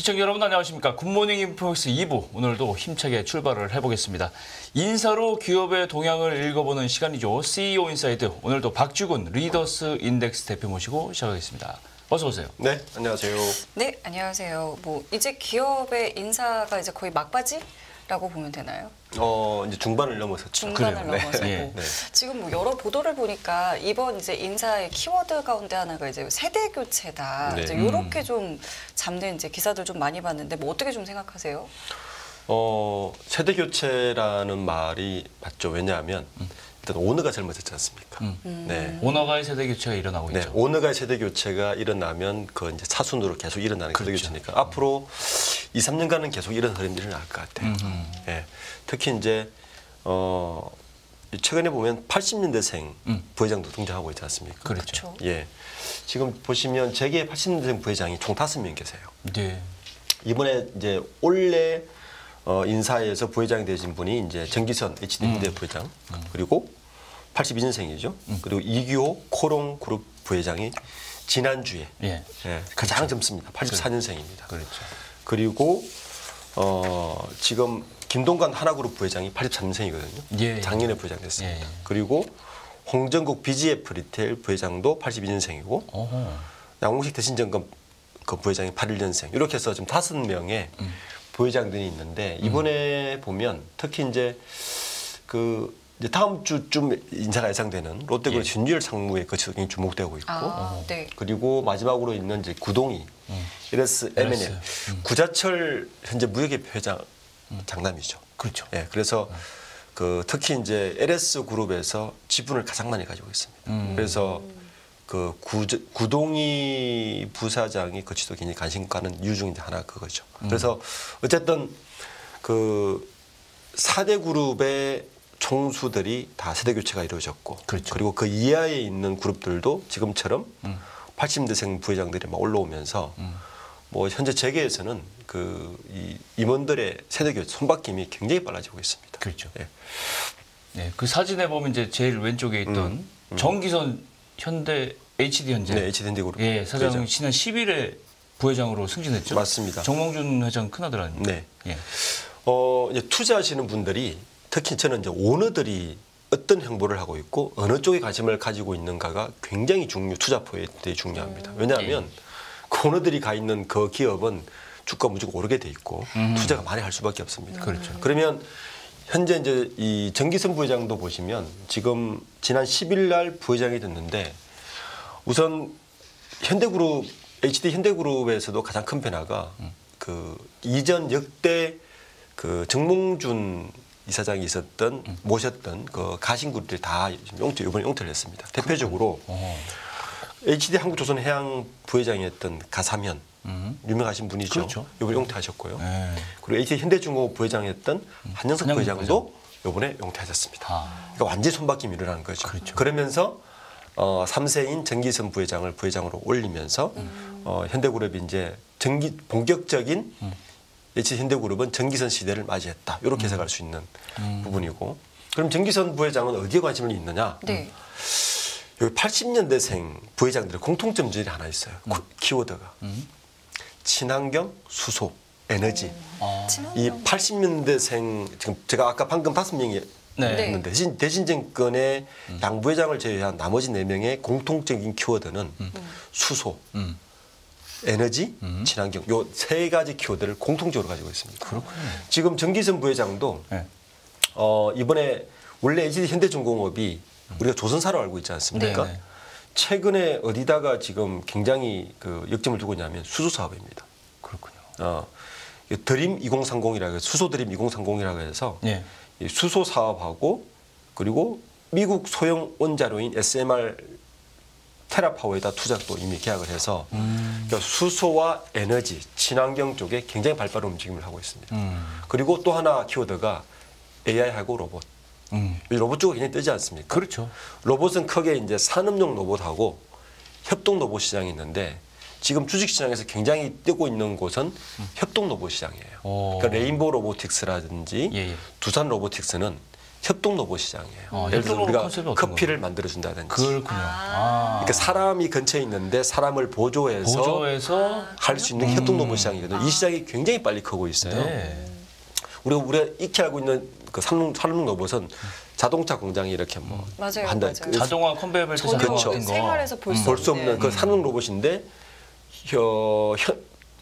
시청자 여러분 안녕하십니까. 굿모닝 인포맥스 2부 오늘도 힘차게 출발을 해보겠습니다. 인사로 기업의 동향을 읽어보는 시간이죠. CEO 인사이드 오늘도 박주근 리더스 인덱스 대표 모시고 시작하겠습니다. 어서 오세요. 네, 안녕하세요. 네, 안녕하세요. 뭐 이제 기업의 인사가 이제 거의 막바지라고 보면 되나요? 이제 중반을 넘어섰죠. 중반을 넘어서고 네. 지금 뭐 여러 보도를 보니까 이번 이제 인사의 키워드 가운데 하나가 이제 세대 교체다. 네. 이제 이렇게 좀 잡는 이제 기사들 좀 많이 봤는데 뭐 어떻게 좀 생각하세요? 세대 교체라는 말이 맞죠. 왜냐하면 일단 오너가 젊어졌지 않습니까? 네. 오너가의 세대 교체가 일어나고 네, 있죠. 오너가의 세대 교체가 일어나면 그 이제 차순으로 계속 일어나는 세대 그렇죠. 교체니까 앞으로 2, 3년간은 계속 이런 흐름이 일어날 것 같아요. 예. 특히 이제 최근에 보면 80년대생 부회장도 등장하고 있지 않습니까? 그렇죠. 예. 지금 보시면 재계 80년대생 부회장이 총 5명 계세요. 네. 이번에 이제 올해 인사에서 부회장이 되신 분이 이제 정기선 HD 현대 부회장 그리고 82년생이죠. 그리고 이규호 코롱 그룹 부회장이 지난주에 예. 가장 젊습니다. 84년생입니다. 그렇죠. 그리고 지금 김동관 하나그룹 부회장이 83년생이거든요. 예. 작년에 부회장 됐습니다. 예. 그리고 홍정국 BGF 리테일 부회장도 82년생이고 어허. 양홍식 대신점검 그 부회장이 81년생. 이렇게 해서 지금 5명의 부회장들이 있는데 이번에 보면 특히 이제 이제 다음 주쯤 인사가 예상되는 롯데그룹 신유열 상무의 거취도 주목되고 있고 네. 그리고 마지막으로 있는 이제 구동희 LS M&L 구자철 현재 무역협회 회장 장남이죠. 그렇죠. 예, 그래서 특히 이제 LS 그룹에서 지분을 가장 많이 가지고 있습니다. 그래서 구동희 부사장이 거취도 굉장히 관심 가는 이유 중에 하나 그거죠. 그래서 어쨌든 4대 그룹의 총수들이 다 세대 교체가 이루어졌고 그렇죠. 그리고 그 이하에 있는 그룹들도 지금처럼 80대생 부회장들이 막 올라오면서 뭐 현재 재계에서는 이 임원들의 세대 교체 손바뀜이 굉장히 빨라지고 있습니다. 그렇죠. 예. 네, 그 사진에 보면 이제 제일 왼쪽에 있던 정기선 현대 HD 현재 네, HD 그룹 예, 사장 부회장. 지난 10일에 부회장으로 승진했죠. 맞습니다. 정몽준 회장 큰아들 아닙니까? 네. 예. 이제 투자하시는 분들이 특히 저는 이제 오너들이 어떤 행보를 하고 있고 어느 쪽에 관심을 가지고 있는가가 굉장히 투자 포인트에 중요합니다. 왜냐하면 그 오너들이 가 있는 그 기업은 주가 무조건 오르게 돼 있고 투자가 많이 할 수밖에 없습니다. 그렇죠. 그러면 현재 이제 이 정기선 부회장도 보시면 지금 지난 10일 날 부회장이 됐는데 우선 현대그룹 HD 현대그룹에서도 가장 큰 변화가 이전 역대 정몽준 이사장이 있었던 모셨던 가신그룹들 다 이번에 용퇴를 했습니다. 대표적으로 HD 한국조선해양 부회장이었던 가사면 유명하신 분이죠. 그렇죠. 이번에 용퇴하셨고요. 네. 그리고 HD 현대중공업 부회장이었던 한영석 부회장도 이번에 용퇴하셨습니다. 그러니까 완전히 손바뀜이 일어나는 거죠. 그렇죠. 그러면서 3세인 정기선 부회장을 부회장으로 올리면서 현대그룹이 이제 본격적인 HD 현대그룹은 정기선 시대를 맞이했다. 이렇게 해석할 수 있는 부분이고. 그럼 정기선 부회장은 어디에 관심이 있느냐? 네. 여기 80년대생 부회장들의 공통점들이 하나 있어요. 키워드가. 친환경, 수소, 에너지. 이 80년대생 지금 제가 아까 방금 5명이 네. 했는데 대신정권의 양 부회장을 제외한 나머지 4명의 공통적인 키워드는 수소, 에너지, 친환경 요 3가지 키워드를 공통적으로 가지고 있습니다. 그렇군요. 지금 정기선 부회장도 네. 이번에 원래 HD 현대중공업이 우리가 조선사로 알고 있지 않습니까? 네. 최근에 어디다가 지금 굉장히 역점을 두고 있냐면 수소 사업입니다. 그렇군요. 드림 2030이라고 해서 수소 드림 2030이라고 해서 예. 이 수소 사업하고 그리고 미국 소형 원자로인 SMR 테라파워에다 투자도 이미 계약을 해서 그러니까 수소와 에너지, 친환경 쪽에 굉장히 발빠른 움직임을 하고 있습니다. 그리고 또 하나 키워드가 AI하고 로봇. 이 로봇 쪽은 굉장히 뜨지 않습니까? 그렇죠. 로봇은 크게 이제 산업용 로봇하고 협동 로봇 시장이 있는데 지금 주식 시장에서 굉장히 뜨고 있는 곳은 협동 로봇 시장이에요. 그러니까 레인보우 로보틱스라든지 예. 두산 로보틱스는 협동 로봇 시장이에요. 예를 들어 협동 로봇 우리가 컨셉이 어떤 커피를 만들어 준다든지. 그렇군요. 그러니까 사람이 근처에 있는데 사람을 보조해서 할 수 있는 협동 로봇 시장이거든요. 이 시장이 굉장히 빨리 크고 있어요. 네. 우리가 익히 알고 있는 그 산릉 로봇은 자동차 공장이 이렇게 뭐 맞아요, 한다. 맞아요. 자동화 컨베이어 벨트 전혀 자동화 같은 거. 생활에서 볼 수 볼 수 없는 그 없는. 산릉 로봇인데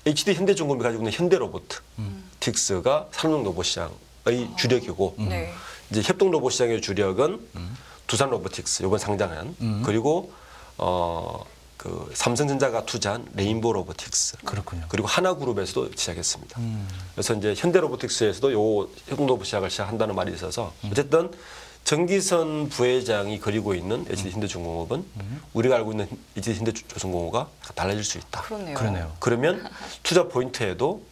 HD 현대중공업이 가지고 있는 현대 로보틱스가 산릉 로봇 시장의 주력이고 네. 이제 협동 로봇 시장의 주력은 두산 로보틱스 이번 상장한 그리고 그 삼성전자가 투자한 레인보우 로보틱스 그렇군요. 그리고 하나그룹에서도 시작했습니다. 그래서 이제 현대 로보틱스에서도 요 협동 로봇 시작을 시작한다는 말이 있어서 어쨌든 정기선 부회장이 그리고 있는 HD 현대중공업은 우리가 알고 있는 HD 현대조선공업과 달라질 수 있다. 그러네요. 그러네요. 그러면 투자 포인트에도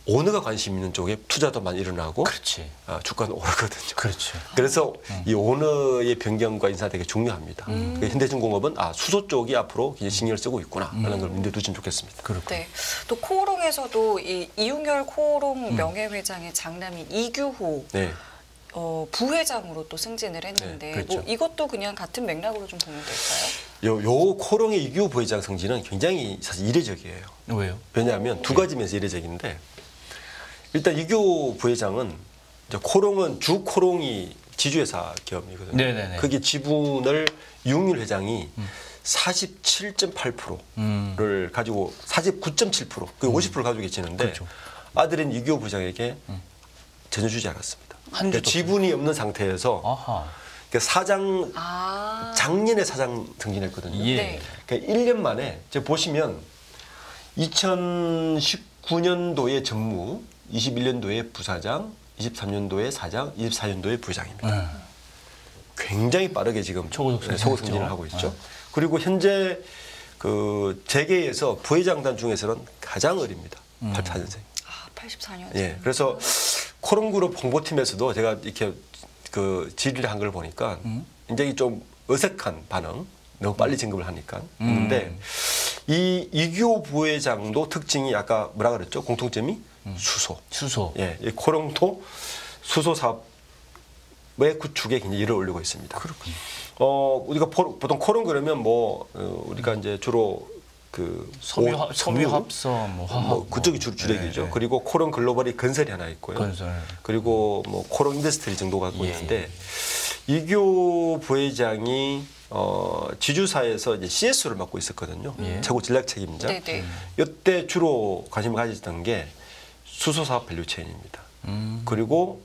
오너가 관심 있는 쪽에 투자도 많이 일어나고 그렇지. 주가는 오르거든요. 그렇지. 그래서 이 오너의 변경과 인사가 되게 중요합니다. 현대중공업은 수소 쪽이 앞으로 굉장히 신경을 쓰고 있구나 하는 걸 문제 두시면 좋겠습니다. 그렇군요. 네. 또 코오롱에서도 이 이웅열 코오롱 명예회장의 장남인 이규호 네. 부회장으로 또 승진을 했는데 네, 그렇죠. 뭐 이것도 그냥 같은 맥락으로 좀 보면 될까요? 요 코롱의 이규호 부회장 승진은 굉장히 사실 이례적이에요. 왜요? 왜냐하면 두 가지 면에서 이례적인데 일단 이규호 부회장은 이제 코롱은 주 코롱이 지주회사 기업이거든요. 네네네. 그게 지분을 이웅률 회장이 47.8%를 가지고 49.7% 그 50%를 가지고 계시는데 그렇죠. 아들인 이규호 부회장에게 전혀 주지 않았습니다. 한 그러니까 주도 지분이 없는 상태에서 아하. 그러니까 사장 아. 작년에 사장 승진했거든요. 예. 네. 그러니까 1년 만에 제가 보시면 2019년도에 전무, 21년도에 부사장, 23년도에 사장, 24년도에 부회장입니다. 굉장히 빠르게 지금 초고속 승진을 초고 승진을 했죠. 하고 있죠. 그리고 현재 그 재계에서 부회장단 중에서는 가장 어립니다. 84년생. 84년. 예. 그래서 코롱그룹 홍보팀에서도 제가 이렇게 그 질의를 한 걸 보니까 굉장히 좀 어색한 반응, 너무 빨리 진급을 하니까 했는데 이 이규호 부회장도 특징이 아까 뭐라 그랬죠? 공통점이 수소. 예, 이 코롱도 수소 사업의 구축에 굉장히 일을 올리고 있습니다. 그렇군요. 우리가 보통 코롱 그러면 우리가 이제 주로 그 섬유 합성, 뭐 화학, 뭐 그쪽이 주력이죠. 네. 그리고 코롱 글로벌이 건설이 하나 있고요. 건설. 그리고 뭐 코롱 인더스트리 정도 갖고 예. 있는데 이규 부회장이 지주사에서 이제 CS를 맡고 있었거든요. 예. 최고 전략 책임자. 네네. 이때 주로 관심을 가졌던 게 수소 사업 밸류체인입니다. 그리고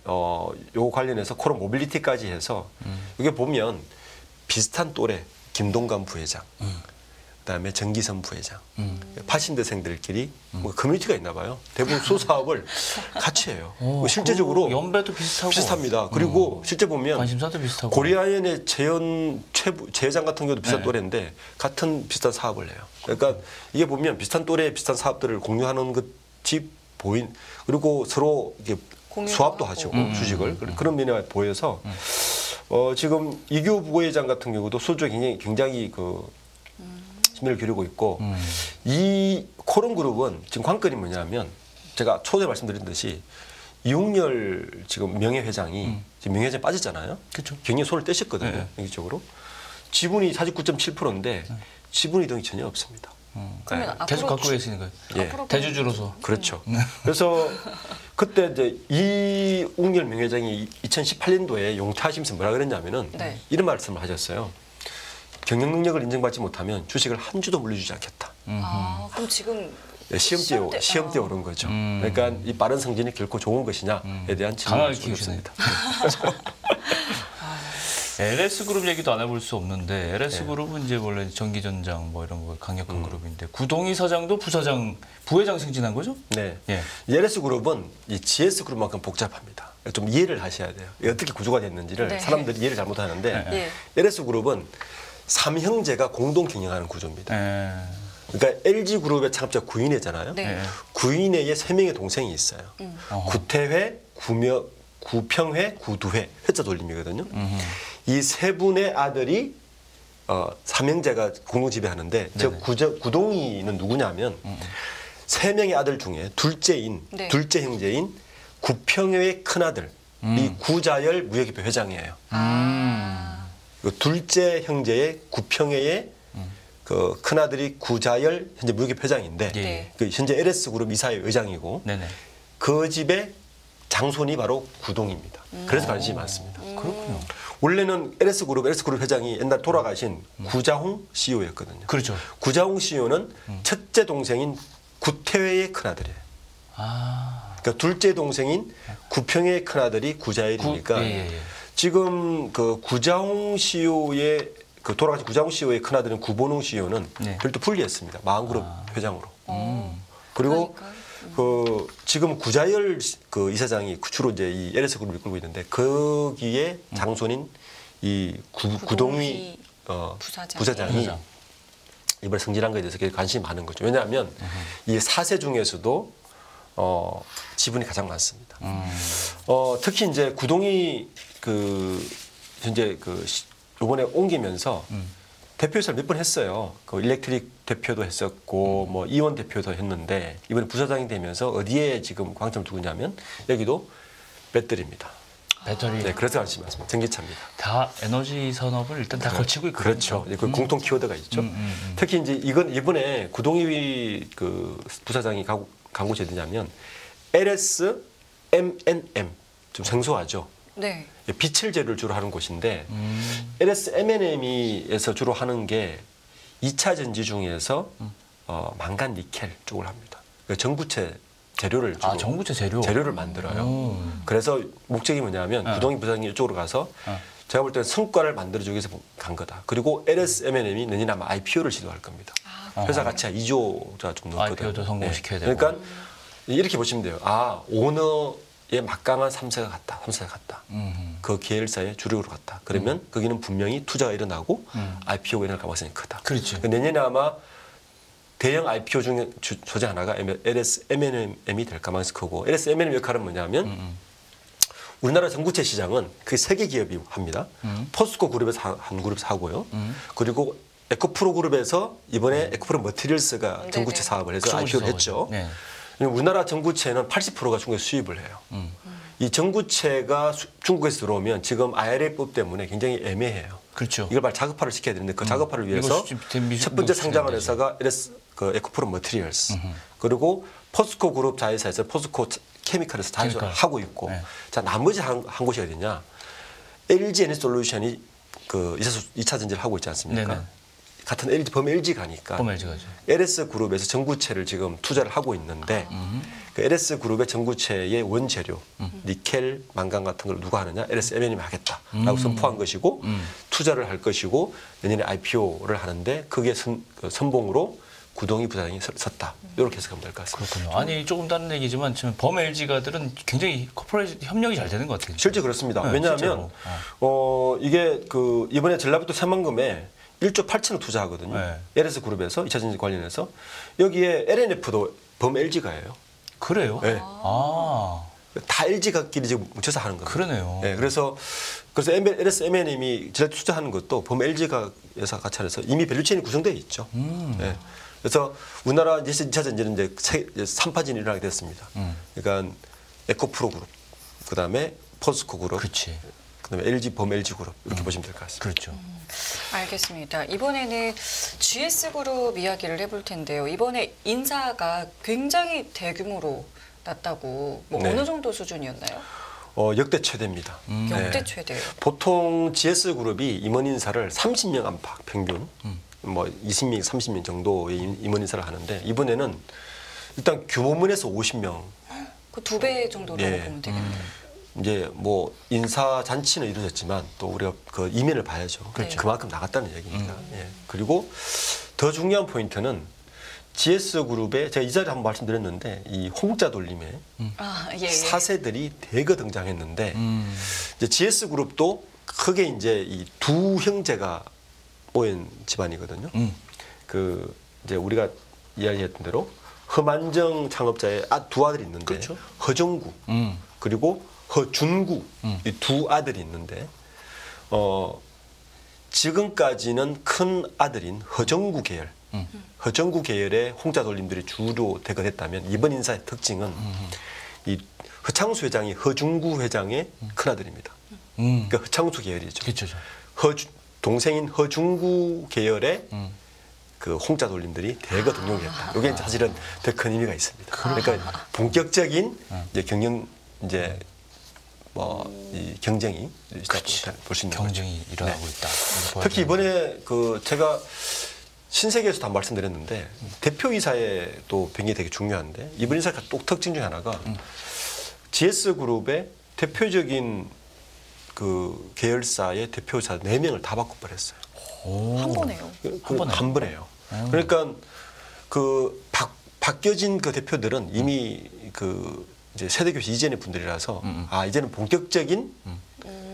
요 관련해서 코롱 모빌리티까지 해서 이게 보면 비슷한 또래 김동관 부회장. 그다음에 정기선 부회장, 80대생들끼리 뭐 커뮤니티가 있나 봐요. 대부분 수소 사업을 같이 해요. 실제적으로 연배도 비슷하고 비슷합니다. 그리고 실제 보면 관심사도 비슷하고 고리아연의 재회장 같은 경우도 비슷한 네. 또래인데 같은 비슷한 사업을 해요. 그러니까 이게 보면 비슷한 또래 비슷한 사업들을 공유하는 것이 그리고 서로 이게 공유도 수합도 하고. 하시고 주식을 그런 면에 보여서 지금 이규 부회장 같은 경우도 수주에 굉장히 그 심혈을 기울이고 있고 이 코롱그룹은 지금 관건이 뭐냐면 제가 초대 말씀드린 듯이 이웅열 지금 명예회장이 지금 명예회장에 빠졌잖아요. 그렇죠. 굉장히 손을 떼셨거든요. 네. 정기적으로 지분이 49.7%인데 지분 이동이 전혀 없습니다. 그러면 앞으로 계속 갖고 계시는 거예요. 예. 앞으로 대주주로서. 그렇죠. 그래서 그때 이제 이웅열 명예회장이 2018년도에 용퇴하시면서 뭐라 그랬냐면은 네. 이런 말씀을 하셨어요. 경영 능력을 인정받지 못하면 주식을 한 주도 물려주지 않겠다. 그럼 지금 시험대에 오른 거죠. 그러니까 이 빠른 승진이 결코 좋은 것이냐에 대한 강하게 질문을 키우시네. 습니다 LS그룹 얘기도 안 해볼 수 없는데 LS그룹은 이제 원래 전기전장 뭐 이런 거 강력한 그룹인데 구동희 사장도 부회장 승진한 거죠? 네. 예. LS 그룹은 이 GS 그룹만큼 복잡합니다. 좀 이해를 하셔야 돼요. 어떻게 구조가 됐는지를 네. 사람들이 이해를 잘못하는데 예. LS 그룹은 3형제가 공동 경영하는 구조입니다. 예. 그러니까 LG 그룹의 창업자 구인회잖아요. 네. 구인회에 3명의 동생이 있어요. 구태회, 구평회, 구두회 회자 돌림이거든요. 이 세 분의 아들이 삼형제가 공동 지배하는데 저 구동이는 누구냐면 3명의 아들 중에 둘째 형제인 구평회의 큰 아들 이 구자열 무역협회 회장이에요. 그 둘째 형제의 구평회의 그 큰아들이 구자열 현재 무역협회 회장인데 네. 그 현재 LS그룹 이사회 의장이고 네네. 그 집의 장손이 바로 구동입니다. 그래서 관심이 많습니다. 그렇군요. 원래는 LS그룹 회장이 옛날 돌아가신 구자홍 CEO였거든요. 그렇죠. 구자홍 CEO는 첫째 동생인 구태회의 큰아들이에요. 아. 그러니까 둘째 동생인 구평의 큰아들이 구자일이니까 예. 지금 그 구자홍 CEO의 그 돌아가신 구자홍 CEO의 큰아들인 구본웅 CEO는 네. 별도 분리했습니다. 마흔그룹 회장으로. 그리고 그러니까요. 그 지금 구자열 그 이사장이 주로 이제 이 LS 그룹을 이끌고 있는데 거기에 장손인 이 구동휘 부사장이 부사장. 이번에 승진한 것에 대해서 굉장히 관심이 많은 거죠. 왜냐하면 이 4세 중에서도 지분이 가장 많습니다. 특히 이제 구동휘 그 현재 그 이번에 옮기면서 대표이사를 몇 번 했어요. 그 일렉트릭 대표도 했었고 뭐 이원 대표도 했는데 이번에 부사장이 되면서 어디에 지금 관점을 두고 있냐면 여기도 배터리입니다. 배터리. 네, 그래서 관심이 많습니다. 전기차입니다. 다 에너지 산업을 일단 다 거치고 있거든요. 그렇죠. 그 공통 키워드가 있죠. 특히 이제 이건 이번에 구동휘 그 부사장이 광고 제도냐면 LS M&M 좀 생소하죠. 네. 빛을 재료를 주로 하는 곳인데 LS M&M에서 주로 하는 게 2차 전지 중에서 망간 니켈 쪽을 합니다. 그러니까 전구체 재료를 주로 전구체 재료. 재료를 만들어요. 그래서 목적이 뭐냐면 구동희 부장이 이쪽으로 가서 제가 볼 때는 성과를 만들어주기 위해서 간 거다. 그리고 LS M&M이 내년에 아마 IPO를 시도할 겁니다. 회사 가치가 2조가 좀 넘거든요. IPO도 성공시켜야 되고. 그러니까 이렇게 보시면 돼요. 아, 오너의 막강한 3세가 갔다. 3세가 갔다. 그 계열사의 주력으로 갔다. 그러면 거기는 분명히 투자가 일어나고 IPO가 일어날 가능성이 크다. 그렇죠. 내년에 아마 대형 IPO 중에 소재 하나가 LS M&M이 될 가능성이 크고 LS M&M 역할은 뭐냐면 우리나라 전구체 시장은 그 세계 기업이 합니다. 포스코 그룹에서 한 그룹에서 하고요. 그리고 에코프로 그룹에서 이번에 에코프로 머티리얼스가 전구체 네네. 사업을 해서 IPO를 했죠. 네. 우리나라 전구체는 80%가 중국에서 수입을 해요. 이 전구체가 중국에서 들어오면 지금 IRA법 때문에 굉장히 애매해요. 그렇죠. 이걸 빨리 자급화를 시켜야 되는데 그 자급화를 이거 위해서 수출된 첫 번째 상장한 되죠. 회사가 LS 그 에코프로 머티리얼스 그리고 포스코 그룹 자회사에서 포스코 케미칼에서 다 케미칼. 하고 있고 네. 자 나머지 한 곳이 어디냐 LG 에너지솔루션이 그 2차 전지를 하고 있지 않습니까? 네네. 같은 LG 범 LG 가니까 범 LG가죠. LS 그룹에서 전구체를 지금 투자를 하고 있는데 그 LS 그룹의 전구체의 원재료 니켈, 망간 같은 걸 누가 하느냐 LS M&M이 하겠다라고 선포한 것이고 투자를 할 것이고 내년에 IPO를 하는데 그게 선봉으로 구동희 부장이 섰다. 이렇게 해석하면 될 것 같습니다. 그렇군요. 아니 조금 다른 얘기지만 지금 범 LG가들은 굉장히 코퍼레이션 협력이 잘 되는 것 같아요. 실제 그렇습니다. 네, 왜냐하면 실제로. 이게 그 이번에 전라북도 새만금에 1조 8천억 투자하거든요. 네. LS 그룹에서 2차 전지 관련해서 여기에 LNF도 범 LG가 해요. 그래요? 네. 아, 다 LG가끼리 지금 뭉쳐서 하는 겁니다. 그러네요. 네, 그래서 LS M&M이 전략 투자하는 것도 범 LG가 회사 같이 해서 이미 밸류체인이 구성되어 있죠. 네. 그래서 우리나라 2차 전지는 이제 3파진이 일어나게 됐습니다. 그러니까 에코프로 그룹, 그다음에 포스코 그룹, 그렇지. 그다음에 LG 범 LG 그룹 이렇게 보시면 될 것 같습니다. 그렇죠. 알겠습니다. 이번에는 GS그룹 이야기를 해볼 텐데요. 이번에 인사가 굉장히 대규모로 났다고 뭐 네. 어느 정도 수준이었나요? 역대 최대입니다. 역대 네. 최대요. 보통 GS그룹이 임원 인사를 30명 안팎 평균 뭐 20명, 30명 정도의 임원 인사를 하는데 이번에는 일단 규모문에서 50명 그 2배 정도로 예. 보면 되겠네요. 이제 뭐 인사 잔치는 이루어졌지만 또 우리가 그 이면을 봐야죠. 그렇죠. 그만큼 나갔다는 얘기니까. 예. 그리고 더 중요한 포인트는 GS그룹에 제가 이 자리에 한번 말씀드렸는데 이 홍자 돌림에 아, 예, 예. 사세들이 대거 등장했는데 이제 GS그룹도 크게 이제 이 두 형제가 모인 집안이거든요. 그 이제 우리가 이야기했던 대로 허만정 창업자의 두 아들이 있는데 그렇죠. 허정구 그리고 허준구 이 두 아들이 있는데 지금까지는 큰 아들인 허정구 계열 허정구 계열의 홍자 돌림들이 주로 대거됐다면 이번 인사의 특징은 이 허창수 회장이 허중구 회장의 큰아들입니다. 그러니까 허창수 계열이죠. 그렇죠. 동생인 허중구 계열의 그 홍자 돌림들이 대거 등용했다. 이게 사실은 더 큰 의미가 있습니다. 그러니까 본격적인 이제 경영 이제 이 경쟁이 시작됐다고 볼 수 있는 경쟁이 거죠. 일어나고 있다. 특히 이번에 그 제가 신세계에서도 한 말씀드렸는데 대표이사의 또 변경이 되게 중요한데 이번 이사 또 특징 중에 하나가 GS그룹의 대표적인 그 계열사의 대표이사 4명을 다 바꿔버렸어요. 한 번에요. 한 번에요. 그러니까 그 바뀌어진 그 대표들은 이미 그 이제 세대 교체 이전의 분들이라서 이제는 본격적인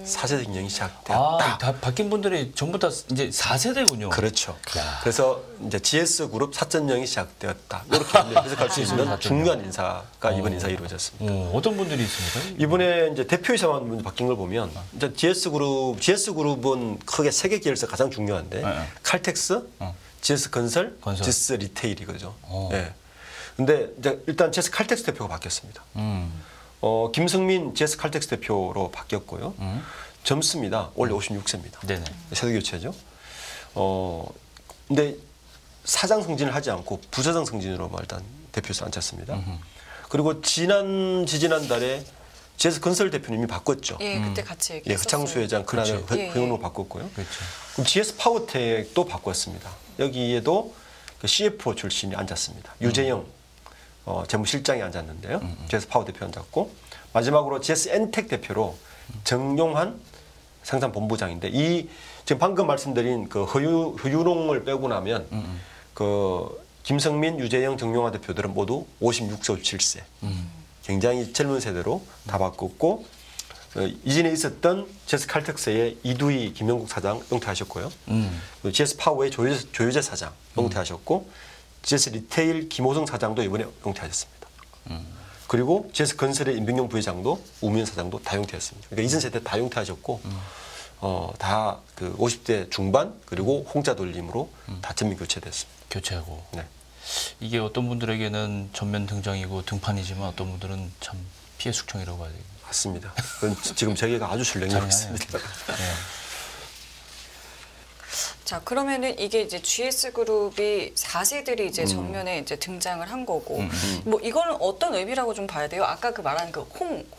4세대 경영이 시작되었다. 다 바뀐 분들이 전부 다 이제 4세대군요. 그렇죠. 그래서 이제 GS그룹 4.0이 시작되었다. 이렇게 해석할 수 있는 중요한 인사가 이번 인사가 이루어졌습니다. 어떤 분들이 있습니까? 이번에 이제 대표이사만 바뀐 걸 보면 이제 GS그룹은 크게 세 개 계열사 가장 중요한데 칼텍스, GS건설, GS 리테일이거죠. 예. 근데 이제 일단 GS 칼텍스 대표가 바뀌었습니다. 김승민 GS 칼텍스 대표로 바뀌었고요. 젊습니다. 원래 56세입니다. 네네. 세대 교체죠. 근데 사장 승진을 하지 않고 부사장 승진으로 일단 대표에서 앉혔습니다. 그리고 지지난 달에 GS 건설 대표님이 바꿨죠. 예, 그때 같이 얘기했었어요. 허창수 회장 그날에 회원으로 바꿨고요. 그럼 GS 파워텍도 바꿨습니다. 여기에도 그 CFO 출신이 앉았습니다. 유재영 재무실장이 앉았는데요. GS 파워 대표 앉았고 마지막으로 GS 엔텍 대표로 정용한 생산본부장인데 이 지금 방금 말씀드린 그 허유롱을 빼고 나면 그 김성민, 유재영, 정용화 대표들은 모두 56세, 57세. 굉장히 젊은 세대로 다 바꿨고 이전에 있었던 GS 칼텍스의 이두희 김영국 사장 은퇴하셨고요. GS 파워의 조효재 사장 은퇴하셨고 GS 리테일 김호성 사장도 이번에 은퇴하셨습니다. 그리고 GS 건설의 임병용 부회장도 우미연 사장도 다 은퇴했습니다. 그러니까 이전 세대 다 은퇴하셨고 다 그 50대 중반 그리고 홍자 돌림으로 다 전면 교체됐습니다. 교체하고. 네. 이게 어떤 분들에게는 전면 등장이고 등판이지만 어떤 분들은 참 피해 숙청이라고 봐야 되겠네요. 맞습니다. 그건 지금 재계가 아주 출렁이고 있습니다. 자, 그러면은 이게 이제 GS그룹이 4세들이 이제 전면에 이제 등장을 한 거고, 뭐 이거는 어떤 의미라고 좀 봐야 돼요? 아까 그 말한 그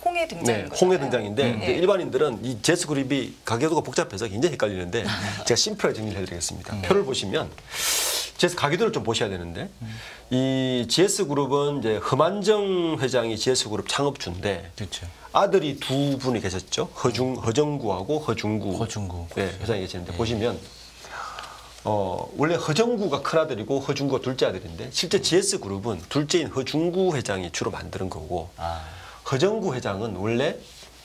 홍의 등장인 거죠. 홍의 등장인데 이제 일반인들은 이 GS그룹이 가계도가 복잡해서 굉장히 헷갈리는데 제가 심플하게 정리를 해드리겠습니다. 표를 보시면 GS 가계도를 좀 보셔야 되는데 이 GS그룹은 이제 허만정 회장이 GS그룹 창업주인데 그렇죠. 아들이 두 분이 계셨죠. 허정구하고 허중구. 네, 회장이 계시는데 보시면 원래 허정구가 큰아들이고 허중구가 둘째 아들인데 실제 GS그룹은 둘째인 허중구 회장이 주로 만드는 거고 허정구 회장은 원래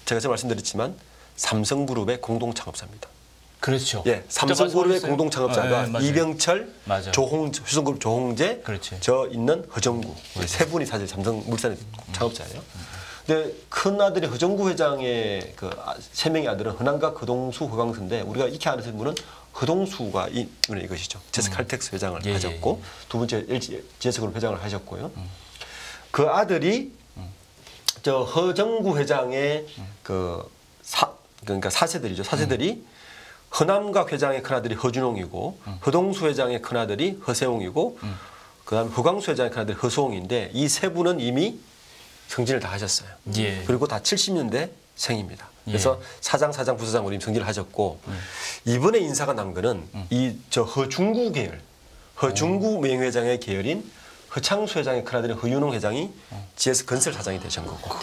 제가 전에 말씀드렸지만 삼성그룹의 공동 창업자입니다. 그렇죠. 예, 삼성그룹의 공동 창업자가 이병철, 맞아요. 휴성그룹 조홍재, 그렇지. 저 있는 허정구 세 분이 사실 삼성물산의 창업자예요. 근데 큰 아들이 허정구 회장의 그 세 명의 아들은 허남각, 허동수, 허광수인데 우리가 익히 아는 분은 허동수가 이것이죠. GS 칼텍스 회장을 하셨고 두 번째 GS그룹 회장을 하셨고요. 그 아들이 저 허정구 회장의 그러니까 사세들이죠. 사세들이 허남각 회장의 큰아들이 허준홍이고 허동수 회장의 큰아들이 허세홍이고 그다음에 허광수 회장의 큰아들이 허수홍인데 이 세 분은 이미 승진을 다 하셨어요. 그리고 다 70년대 생입니다. 그래서 사장, 부사장으로 이미 승진을 하셨고 이번에 인사가 난 거는 이 저 허중구 계열, 허중구 명예회장의 계열인 허창수 회장의 큰아들인 허윤홍 회장이 GS 건설 사장이 되신 거고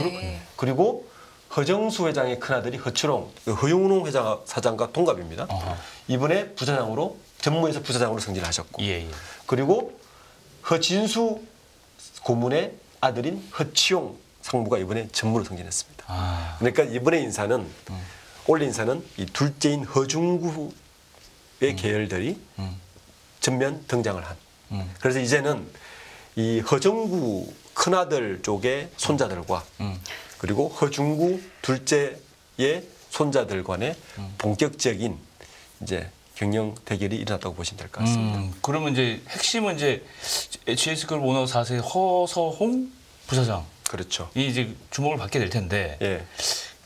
그리고 허정수 회장의 큰아들이 허철홍, 허용웅 회장 사장과 동갑입니다. 이번에 부사장으로 전무에서 부사장으로 승진을 하셨고 그리고 허진수 고문의 아들인 허치용 상무가 이번에 전무로 승진했습니다. 그러니까 이번에 인사는 올해 인사는 이 둘째인 허중구의 계열들이 전면 등장을 한. 그래서 이제는 이 허정구 큰아들 쪽의 손자들과 그리고 허중구 둘째의 손자들 간의 본격적인 이제 경영 대결이 일어났다고 보시면 될 것 같습니다. 그러면 이제 핵심은 이제 GS그룹 오너 4세 허서홍 부사장. 그렇죠. 이 이제 주목을 받게 될 텐데 예.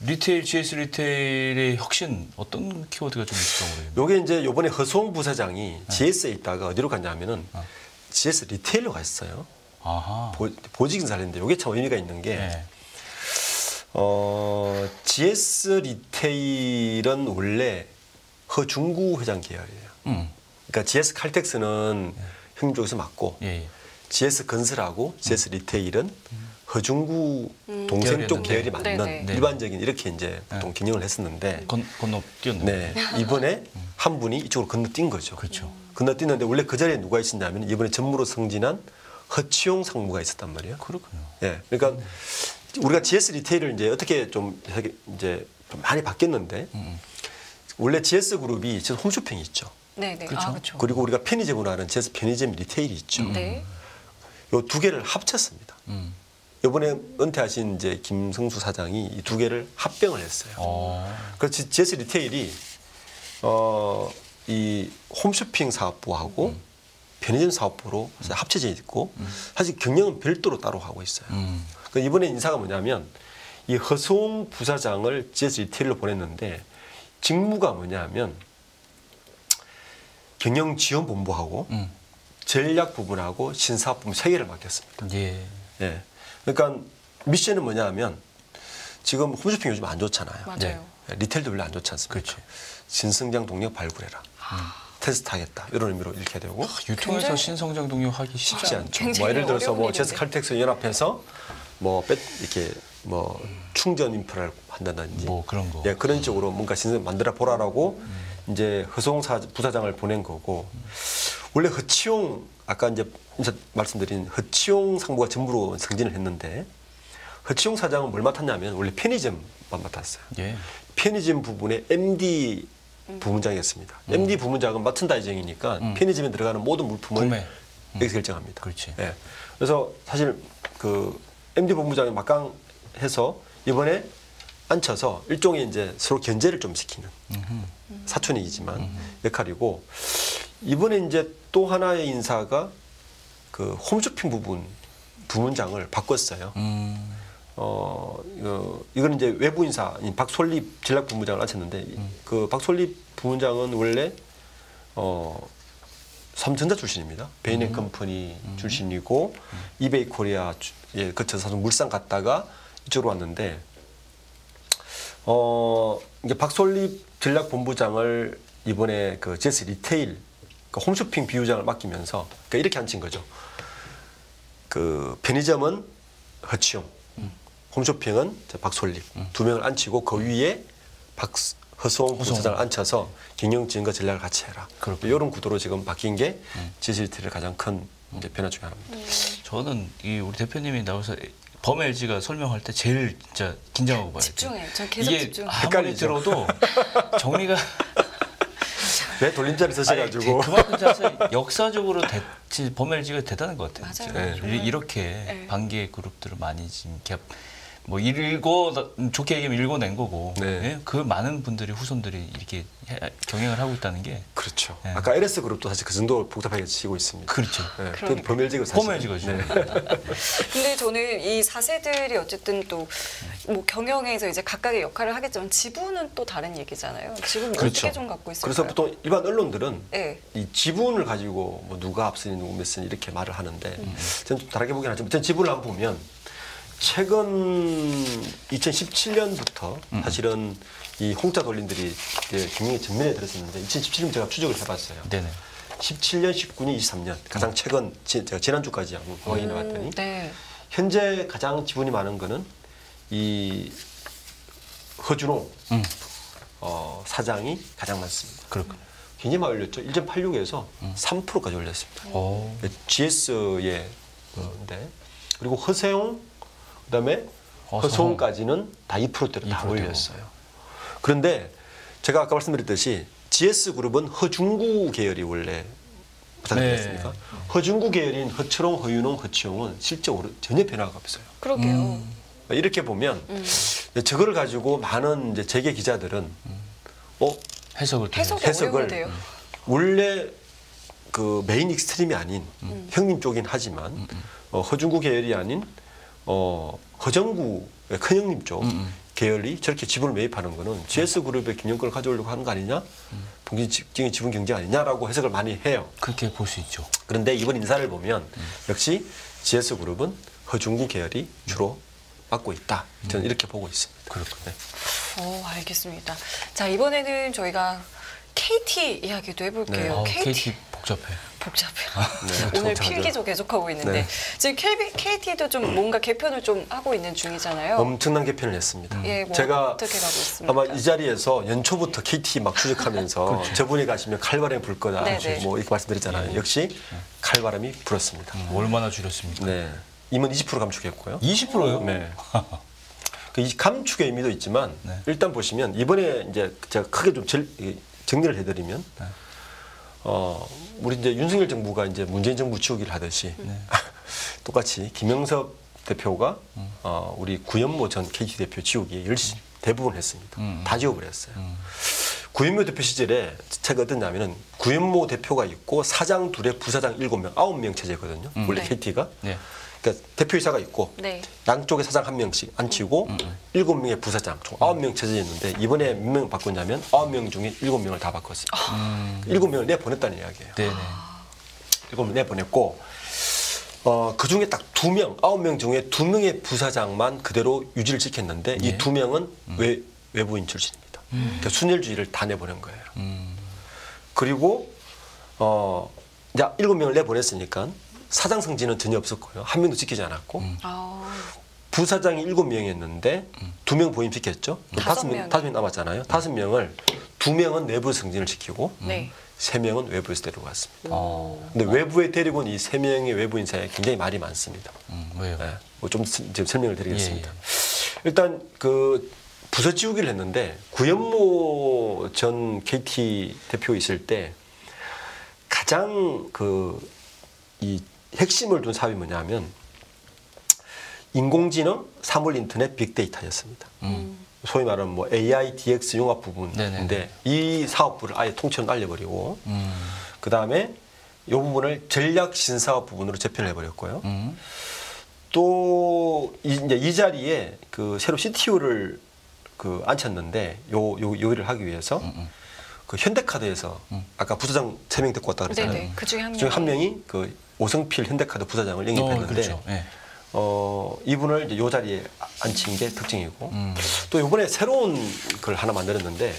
리테일, GS 리테일의 혁신 어떤 키워드가 좀 있었던 거예요? 요게 이제 요번에 허수홍 부사장이 GS에 있다가 어디로 갔냐면은 GS 리테일로 갔어요. 아하. 보직 인사를 했는데 요게 참 의미가 있는 게 네. GS 리테일은 원래 허중구 회장 계열이에요. 그러니까 GS 칼텍스는 형님 쪽에서 맡고 예, 예. GS 건설하고 GS 리테일은 허중구 동생 쪽 계열이 맞는 네네. 일반적인 이렇게 이제 보통 경영을 했었는데 건너 뛰었네요. 네, 이번에 한 분이 이쪽으로 건너뛴 거죠. 그렇죠. 건너뛰는데 원래 그 자리에 누가 있었냐면 이번에 전무로 승진한 허치용 상무가 있었단 말이에요. 그렇군요. 예, 그러니까 우리가 GS 리테일을 이제 어떻게 좀 이제 많이 바뀌었는데 원래 GS 그룹이 지금 홈쇼핑이 있죠. 네네. 그렇죠. 아, 그렇죠. 그리고 우리가 편의점으로 하는 GS 편의점 리테일이 있죠. 네. 요 두 개를 합쳤습니다. 음. 이번에 은퇴하신 이제 김성수 사장이 이 두 개를 합병을 했어요. 그래서 GS 리테일이 이 홈쇼핑 사업부하고 편의점 사업부로 합쳐져 있고 사실 경영은 별도로 따로 하고 있어요. 그 이번에 인사가 뭐냐면 이 허수홍 부사장을 GS 리테일로 보냈는데 직무가 뭐냐면 경영지원본부하고 전략 부분하고 신사업 부분 세 개를 맡겼습니다. 예. 예. 그러니까 미션은 뭐냐면 지금 홈쇼핑 요즘 안 좋잖아요. 맞아요. 예, 리테일도 별로 안 좋지 않습니까? 그렇지. 신성장 동력 발굴해라. 테스트하겠다. 이런 의미로 이렇게 되고 유통에서 굉장히- 신성장 동력하기 쉽지 않죠. 굉장히 뭐 예를 들어서 어려운 뭐 일인데. 제스 칼텍스 연합해서 뭐 이렇게 뭐 충전 인프라를 한다든지 뭐 그런 거. 예, 그런 쪽으로 뭔가 신선 만들어 보라라고 이제 허수홍 부사장을 보낸 거고 원래 허치용 아까 이제 말씀드린 허치용 상무가 전부로 승진을 했는데 허치용 사장은 뭘 맡았냐면 원래 편의점만 맡았어요. 예. 편의점 부분의 MD 부문장이었습니다. MD 부문장은 마천다이정이니까 편의점에 들어가는 모든 물품을 구매. 여기서 결정합니다. 그렇지. 예. 그래서 사실 그 MD 본부장이 막강해서 이번에 앉혀서 일종의 이제 서로 견제를 좀 시키는 사촌이지만 역할이고 이번에 이제 또 하나의 인사가 그 홈쇼핑 부문장을 바꿨어요. 이거는 이제 외부 인사인 박솔립 전략부문장을 앉혔는데 그 박솔립 부문장은 원래 삼성전자 출신입니다. 베인앤컴퍼니 출신이고 이베이 코리아에 거쳐서 물산 갔다가 이쪽으로 왔는데 이게 박솔립 전략본부장을 이번에 그 GS 리테일 그 홈쇼핑 비유장을 맡기면서 그러니까 이렇게 앉힌 거죠. 그 편의점은 허치용, 홈쇼핑은 박솔립 두 명을 앉히고 그 위에 허수홍 부사장을 앉혀서 경영 지원과 전략을 같이 해라. 이런 구도로 지금 바뀐 게 GS 리테일의 가장 큰 이제 변화 중에 하나입니다. 저는 이 우리 대표님이 나와서 범 LG가 설명할 때 제일 진짜 긴장하고 봐요. 집중해. 저 계속 이게 집중. 아무리 헷갈리죠. 들어도 정리가 왜 돌림자를 쓰셔가지고 그만큼 사실 역사적으로 범 LG가 대단한 것 같아요. 맞아요. 진짜. 정말. 이렇게 네. 반개 그룹들을 많이 지금 뭐 좋게 얘기하면 읽어낸 거고 네. 예? 그 많은 분들이 후손들이 이렇게 경영을 하고 있다는 게 그렇죠. 네. 아까 LS 그룹도 사실 그 정도 복잡하게 치고 있습니다. 그렇죠. 네. 그러니까요. 범일직을 사실. 범 LG가 죠. 근데 저는 이 4세들이 어쨌든 또 뭐 경영에서 이제 각각의 역할을 하겠지만 지분은 또 다른 얘기잖아요. 지분 그렇죠. 어떻게 좀 갖고 있을까요? 그래서 보통 일반 언론들은 네. 이 지분을 가지고 뭐 누가 앞서니 누구 몇서니 이렇게 말을 하는데 저는 좀 다르게 보긴 하지만 일단 지분을 한번 보면 최근 2017년부터 사실은 이 홍자 돌림들이 이제 경영의 전면에 들었었는데 2017년 제가 추적을 해봤어요. 네네. 17년, 19년, 23년 가장 최근 제가 지난주까지 한번 확인해봤더니 네. 현재 가장 지분이 많은 거는 이 허준호 사장이 가장 많습니다. 그렇군요. 굉장히 많이 올렸죠. 1.86에서 3%까지 올렸습니다. 오. GS의 인데 그리고 허세용 그다음에 허수홍. 허수홍까지는 다 2%대로 다 2%대로. 올렸어요. 그런데 제가 아까 말씀드렸듯이 GS 그룹은 허중구 계열이 원래 부탁드렸습니까? 네. 허중구 계열인 허철홍, 허윤홍, 허치용은 실제로 전혀 변화가 없어요. 그러게요. 이렇게 보면 저거를 가지고 많은 이제 재계 기자들은 해석을 또 해석이 해석을 어려운데요. 원래 그 메인 익스트림이 아닌 형님 쪽이긴 하지만 허중구 계열이 아닌 허정구의 큰형님 쪽 계열이 저렇게 지분을 매입하는 거는 GS그룹의 경영권을 가져오려고 하는 거 아니냐? 본격적인 지분 경쟁 아니냐라고 해석을 많이 해요. 그렇게 볼 수 있죠. 그런데 이번 인사를 보면 역시 GS그룹은 허중구 계열이 주로 맡고 있다. 저는 이렇게 보고 있습니다. 그렇군요. 알겠습니다. 자, 이번에는 저희가 KT 이야기도 해볼게요. KT 복잡해. 복잡해요. 네, 오늘 복잡하죠. 필기조 계속하고 있는데 네. 지금 KT도 좀 뭔가 개편을 좀 하고 있는 중이잖아요. 엄청난 개편을 했습니다. 예, 뭐 제가 어떻게 가고 있습니까? 아마 이 자리에서 연초부터 KT 막 추적하면서 저분이 가시면 칼바람이 불 거다. 네네. 뭐 이렇게 말씀드렸잖아요. 역시 칼바람이 불었습니다. 얼마나 줄였습니까? 네. 임원 20% 감축했고요. 20%요? 네. 이 감축의 의미도 있지만 네. 일단 보시면 이번에 이제 제가 크게 좀 정리를 해드리면 네. 우리 이제 윤석열 정부가 이제 문재인 정부 치우기를 하듯이 똑같이 김영섭 대표가 우리 구현모 전 KT 대표 지우기에 대부분 했습니다. 다 지워버렸어요. 구현모 대표 시절에 제가 어떠냐면은 구현모 대표가 있고 사장 둘에 부사장 7명, 9명 체제거든요. 원래 네. KT가. 네. 그러니까 대표이사가 있고 네. 양쪽에 사장 1명씩 앉히고 7명의 부사장 총 9명 체제였는데 이번에 몇 명 바꿨냐면 9명 중에 7명을 다 바꿨습니다. 7명을 내보냈다는 이야기예요. 네네. 7명 내보냈고 그 중에 딱 2명, 9명 중에 2명의 부사장만 그대로 유지를 지켰는데 이 2명은 외부인 출신입니다. 그러니까 순혈주의를 다 내보낸 거예요. 그리고 이제 7명을 내보냈으니까 사장 승진은 전혀 없었고요. 한 명도 지키지 않았고 부사장이 7명이었는데 2명 보임시켰죠. 5명 남았잖아요. 5명을 2명은 내부 승진을 시키고 네. 3명은 외부에서 데리고 왔습니다. 오. 근데 외부에 데리고 온 이 3명의 외부 인사에 굉장히 말이 많습니다. 왜요? 네, 뭐좀 설명을 드리겠습니다. 예. 일단 그 부서 지우기를 했는데 구현모 전 KT 대표 있을 때 가장 이 핵심을 둔 사업이 뭐냐면 인공지능, 사물인터넷, 빅데이터였습니다. 소위 말하는 뭐 AI, DX 융합 부분인데 네네. 이 사업부를 아예 통째로 날려버리고 그 다음에 이 부분을 전략 신사업 부분으로 재편을 해버렸고요. 또 이제 이 자리에 그 새로 CTO를 앉혔는데 요 일을 하기 위해서 그 현대카드에서 아까 부사장 3명 데리고 왔다 그랬잖아요. 네네. 그 중에 그중에 한 명이 그 오성필 현대카드 부사장을 영입했는데 그렇죠. 네. 이분을 이제 요 자리에 앉힌 게 특징이고 또 이번에 새로운 걸 하나 만들었는데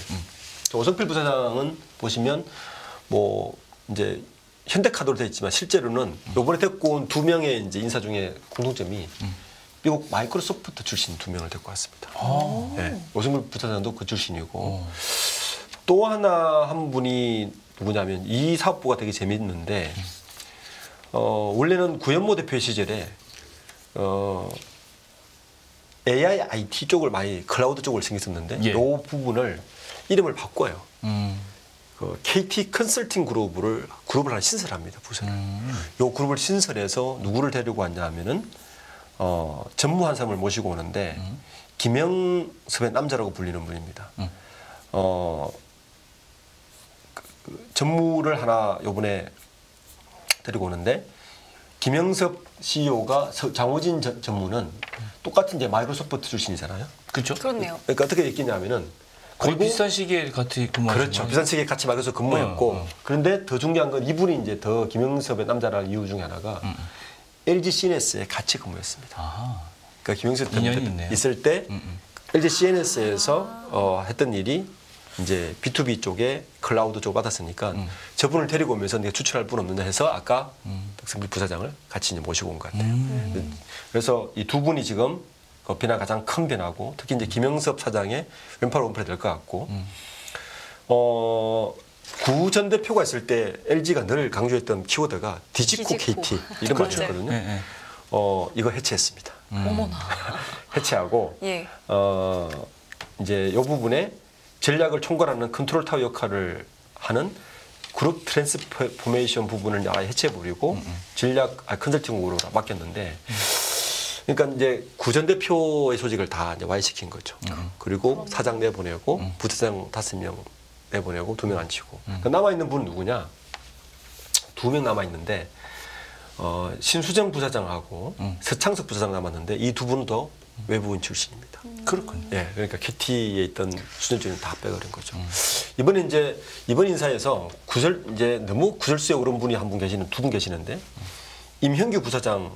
오성필 부사장은 보시면 뭐 이제 현대카드로 되어 있지만 실제로는 이번에 데리고 온 2명의 이제 인사 중에 공통점이 미국 마이크로소프트 출신 2명을 데리고 왔습니다. 네, 오성필 부사장도 그 출신이고 또 하나 한 분이 누구냐면 이 사업부가 되게 재미있는데 원래는 구현모 대표 시절에 AI, IT 쪽을 많이 클라우드 쪽을 신경 썼는데 예. 이 부분을 이름을 바꿔요. 그 KT 컨설팅 그룹을 하나 신설합니다. 부서를. 이 그룹을 신설해서 누구를 데리고 왔냐 하면은 전무 한 사람을 모시고 오는데 김영섭의 남자라고 불리는 분입니다. 전무를 하나 요번에 데리고 오는데 김영섭 CEO가 장호진 전무는 똑같은 이제 마이크로소프트 출신이잖아요. 그렇죠. 그렇네요. 그러니까 어떻게 있겠냐면은 거의 비슷한 시기에 같이 근무하신 그렇죠. 거예요? 비슷한 시기에 같이 마이크로소프트 근무했고 그런데 더 중요한 건 이분이 이제 더 김영섭의 남자라는 이유 중에 하나가 LG CNS에 같이 근무했습니다. 아하. 그러니까 김영섭 인연이 대표 있네요. 있을 때 LG CNS에서 했던 일이 이제 B2B 쪽에 클라우드 쪽 받았으니까 저분을 데리고 오면서 내가 추출할 분 없느냐 해서 아까 박성필 부사장을 같이 이제 모시고 온 것 같아요. 그래서 이 두 분이 지금 그 변화 가장 큰 변화고 특히 이제 김영섭 사장의 왼팔 오른팔이 될 것 같고 구 전 대표가 있을 때 LG가 늘 강조했던 키워드가 디지코 디지코. KT 이런 그렇죠. 말이었거든요. 네, 네. 이거 해체했습니다. 어머나. 해체하고 예. 이제 이 부분에 전략을 총괄하는 컨트롤 타워 역할을 하는 그룹 트랜스포메이션 부분을 아예 해체해버리고 전략 컨설팅으로 맡겼는데 그러니까 이제 구 전 대표의 조직을 다 이제 와해시킨 거죠. 그리고 사장 내보내고 부사장 5명 내보내고 2명 앉히고 그러니까 남아있는 분은 누구냐? 2명 남아있는데 신수정 부사장하고 서창석 부사장 남았는데 이 두 분도 외부인 출신입니다. 그렇군요. 예, 그러니까 KT에 있던 수뇌부는 다 빼버린 거죠. 이번에 이제 이번 인사에서 이제 너무 구설수에 오른 분이 한 분 계시는 두 분 계시는데 임형규 부사장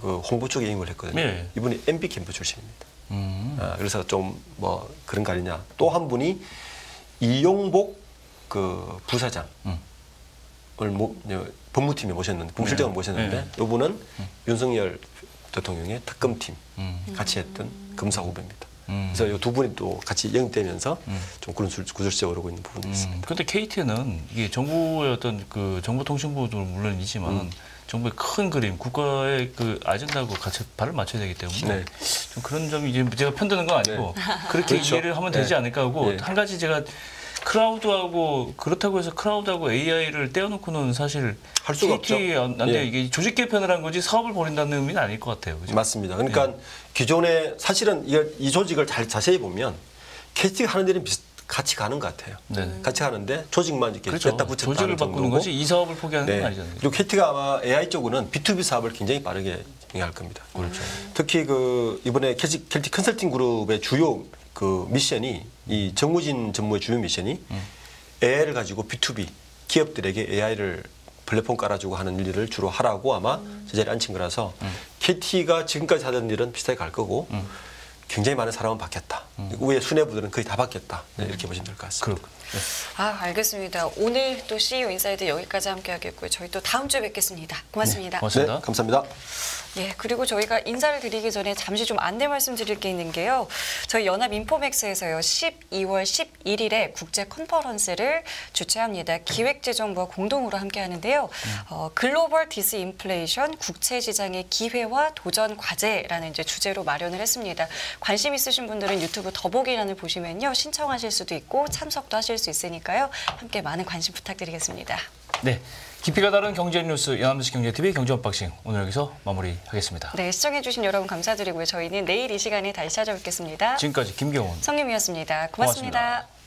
그 홍보 쪽에 임을 했거든요. 네. 이분이 MB 캠프 출신입니다. 그래서 좀 뭐 그런 거 아니냐. 또 한 분이 이용복 그 부사장을 법무팀에 모셨는데 법무실장을 모셨는데 이분은 윤석열 대통령의 특검팀 같이 했던 검사 후배입니다. 그래서 이 두 분이 또 같이 영입되면서 좀 구설수에 오르고 있는 부분이 있습니다. 그런데 KT는 이게 정부의 어떤 그 정보통신부도 물론이지만 정부의 큰 그림, 국가의 그 아젠다하고 같이 발을 맞춰야 되기 때문에 네. 좀 그런 점이 이제 제가 편드는 건 아니고 그렇게 그렇죠. 이해를 하면 되지 네. 않을까 하고 네. 한 가지 제가 크라우드하고 그렇다고 해서 크라우드하고 AI를 떼어놓고는 사실 할 수가 KT 없죠. 안 돼. 예. 이게 조직 개편을 한 거지 사업을 벌인다는 의미는 아닐 것 같아요. 그죠? 맞습니다. 그러니까 기존에 사실은 이 조직을 자세히 보면 KT가 하는 일은 같이 가는 것 같아요. 네. 같이 가는데 조직만 이렇게 그렇죠. 뺐다 붙였다 조직을 하는 바꾸는 정도고. 거지 이 사업을 포기하는 건 네. 아니잖아요. 그리고 KT가 아마 AI 쪽으로는 B2B 사업을 굉장히 빠르게 진행할 겁니다. 그렇죠. 특히 그 이번에 KT 컨설팅 그룹의 주요 그 미션이 이 정우진 전무의 주요 미션이 AI를 가지고 B2B 기업들에게 AI를 플랫폼 깔아주고 하는 일을 주로 하라고 아마 제자리에 앉힌 거라서 KT가 지금까지 하던 일은 비슷하게 갈 거고 굉장히 많은 사람은 바뀌었다. 위에 수뇌부들은 거의 다 바뀌었다. 네, 이렇게 보시면 될 것 같습니다. 알겠습니다. 오늘 또 CEO 인사이드 여기까지 함께 하겠고요. 저희 또 다음 주에 뵙겠습니다. 고맙습니다. 고맙습니다. 네, 감사합니다. 예, 그리고 저희가 인사를 드리기 전에 잠시 좀 안내 말씀드릴 게 있는 게요. 저희 연합 인포맥스에서요. 12월 11일에 국제 컨퍼런스를 주최합니다. 기획재정부와 공동으로 함께 하는데요. 글로벌 디스인플레이션 국채시장의 기회와 도전 과제라는 이제 주제로 마련을 했습니다. 관심 있으신 분들은 유튜브 더보기란을 보시면요. 신청하실 수도 있고 참석도 하실 수 있으니까요. 함께 많은 관심 부탁드리겠습니다. 네. 깊이가 다른 경제 뉴스 연합뉴스 경제TV 경제 언박싱 오늘 여기서 마무리하겠습니다. 네, 시청해주신 여러분 감사드리고요. 저희는 내일 이 시간에 다시 찾아뵙겠습니다. 지금까지 김경훈 성님이었습니다. 고맙습니다. 고맙습니다.